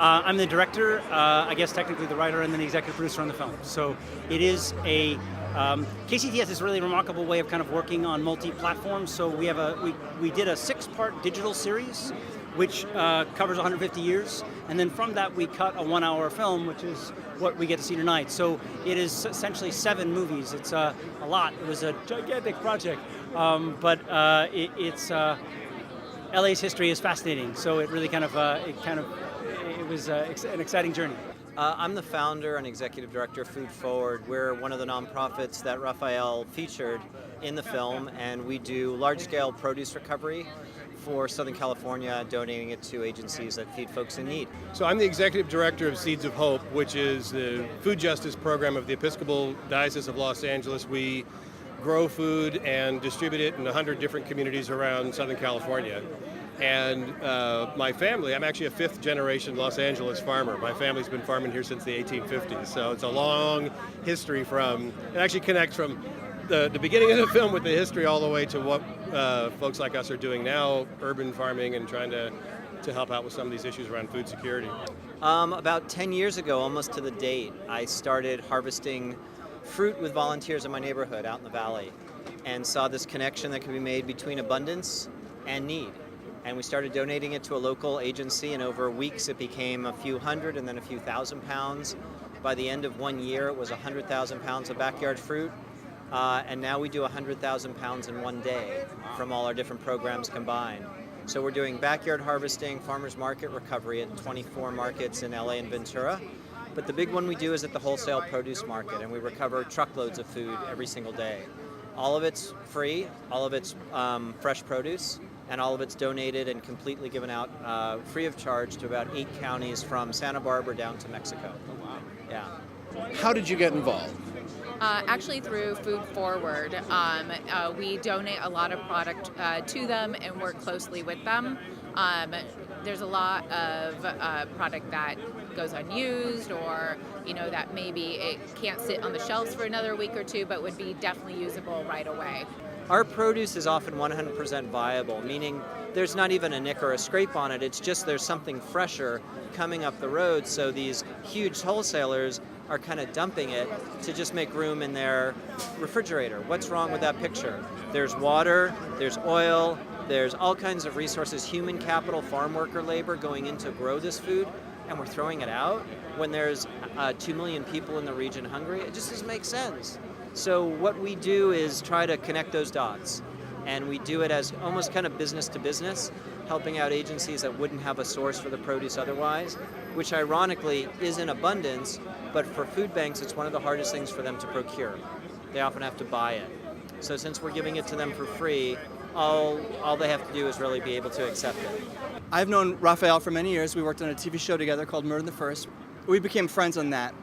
I'm the director, I guess technically the writer, and then the executive producer on the film. So it is a KCET has this really remarkable way of kind of working on multi-platforms. So we did a 6-part digital series, which covers 150 years, and then from that we cut a 1-hour film, which is what we get to see tonight. So it is essentially 7 movies. It's a lot. It was a gigantic project, but LA's history is fascinating. So it really it was an exciting journey. I'm the founder and executive director of Food Forward. We're one of the nonprofits that Raphael featured in the film, and we do large-scale produce recovery for Southern California, donating it to agencies that feed folks in need. So I'm the executive director of Seeds of Hope, which is the food justice program of the Episcopal Diocese of Los Angeles. We grow food and distribute it in 100 different communities around Southern California. And my family, I'm actually a 5th generation Los Angeles farmer. My family's been farming here since the 1850s, so it's a long history it actually connects from the beginning of the film with the history all the way to what folks like us are doing now, urban farming, and trying to help out with some of these issues around food security. About 10 years ago, almost to the date, I started harvesting fruit with volunteers in my neighborhood out in the valley, and saw this connection that could be made between abundance and need. And we started donating it to a local agency, and over weeks it became a few hundred and then a few thousand pounds. By the end of 1 year, it was 100,000 pounds of backyard fruit. And now we do 100,000 pounds in 1 day from all our different programs combined. So we're doing backyard harvesting, farmers market recovery at 24 markets in LA and Ventura. But the big one we do is at the wholesale produce market, and we recover truckloads of food every single day. All of it's free, all of it's fresh produce, and all of it's donated and completely given out free of charge to about 8 counties from Santa Barbara down to Mexico. Oh, wow. Yeah. How did you get involved? Actually through Food Forward. We donate a lot of product to them and work closely with them. There's a lot of product that goes unused, or that maybe it can't sit on the shelves for another week or two, but would be definitely usable right away. Our produce is often 100% viable, meaning there's not even a nick or a scrape on it. It's just there's something fresher coming up the road, so these huge wholesalers are kind of dumping it to just make room in their refrigerator. What's wrong with that picture? There's water, there's oil, there's all kinds of resources, human capital, farm worker labor going in to grow this food, and we're throwing it out when there's 2 million people in the region hungry. It just doesn't make sense. So what we do is try to connect those dots, and we do it as almost kind of business to business, helping out agencies that wouldn't have a source for the produce otherwise, which ironically is in abundance, but for food banks it's one of the hardest things for them to procure. They often have to buy it. So since we're giving it to them for free, all they have to do is really be able to accept it. I've known Raphael for many years. We worked on a TV show together called Murder the First. We became friends on that.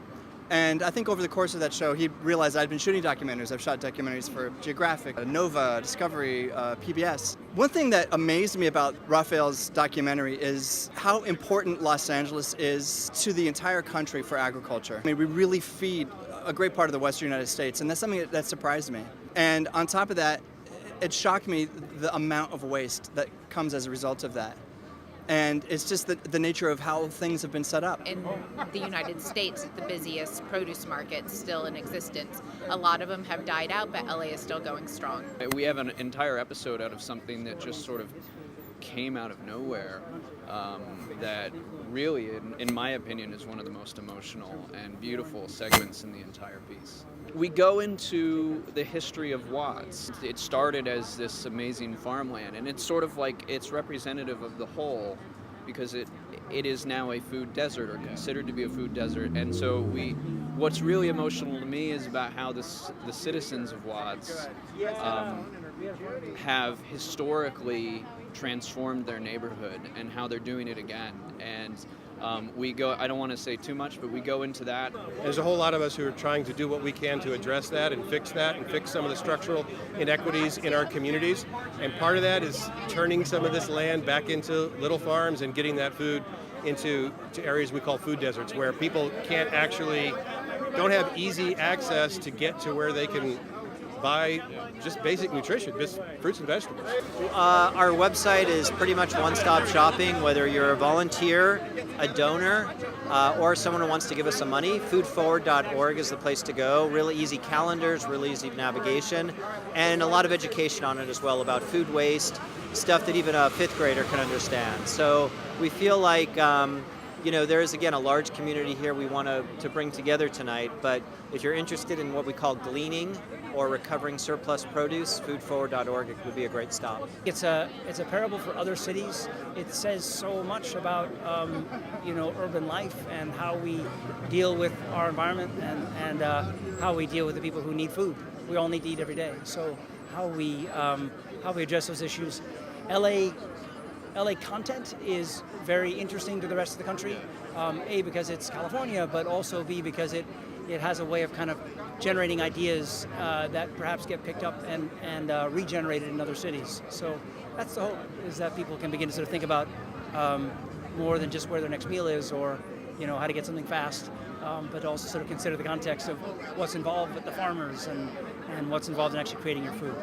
And I think over the course of that show, he realized I'd been shooting documentaries. I've shot documentaries for Geographic, Nova, Discovery, PBS. One thing that amazed me about Raphael's documentary is how important Los Angeles is to the entire country for agriculture. I mean, we really feed a great part of the Western United States, and that's something that surprised me. And on top of that, it shocked me the amount of waste that comes as a result of that. And it's just the nature of how things have been set up. In the United States, the busiest produce markets still in existence. A lot of them have died out, but LA is still going strong. We have an entire episode out of something that just sort of came out of nowhere that really, in my opinion, is one of the most emotional and beautiful segments in the entire piece. We go into the history of Watts. It started as this amazing farmland, and it's sort of like it's representative of the whole, because it is now a food desert, or considered to be a food desert. And so what's really emotional to me is about how the citizens of Watts have historically transformed their neighborhood, and how they're doing it again. And I don't want to say too much, but we go into that. There's a whole lot of us who are trying to do what we can to address that and fix some of the structural inequities in our communities. And part of that is turning some of this land back into little farms and getting that food into areas we call food deserts, where people don't have easy access to get to where they can buy just basic nutrition, just fruits and vegetables. Our website is pretty much one-stop shopping, whether you're a volunteer, a donor, or someone who wants to give us some money. Foodforward.org is the place to go. Really easy calendars, really easy navigation, and a lot of education on it as well about food waste, stuff that even a fifth grader can understand. So we feel like there is, again, a large community here we want to bring together tonight, but if you're interested in what we call gleaning or recovering surplus produce, foodforward.org would be a great stop. It's a parable for other cities. It says so much about urban life and how we deal with our environment and how we deal with the people who need food. We all need to eat every day. So how we address those issues. LA content is very interesting to the rest of the country. A, because it's California, but also B, because it has a way of kind of generating ideas that perhaps get picked up and regenerated in other cities. So that's the hope, is that people can begin to sort of think about more than just where their next meal is, or how to get something fast, but also sort of consider the context of what's involved with the farmers and what's involved in actually creating your food.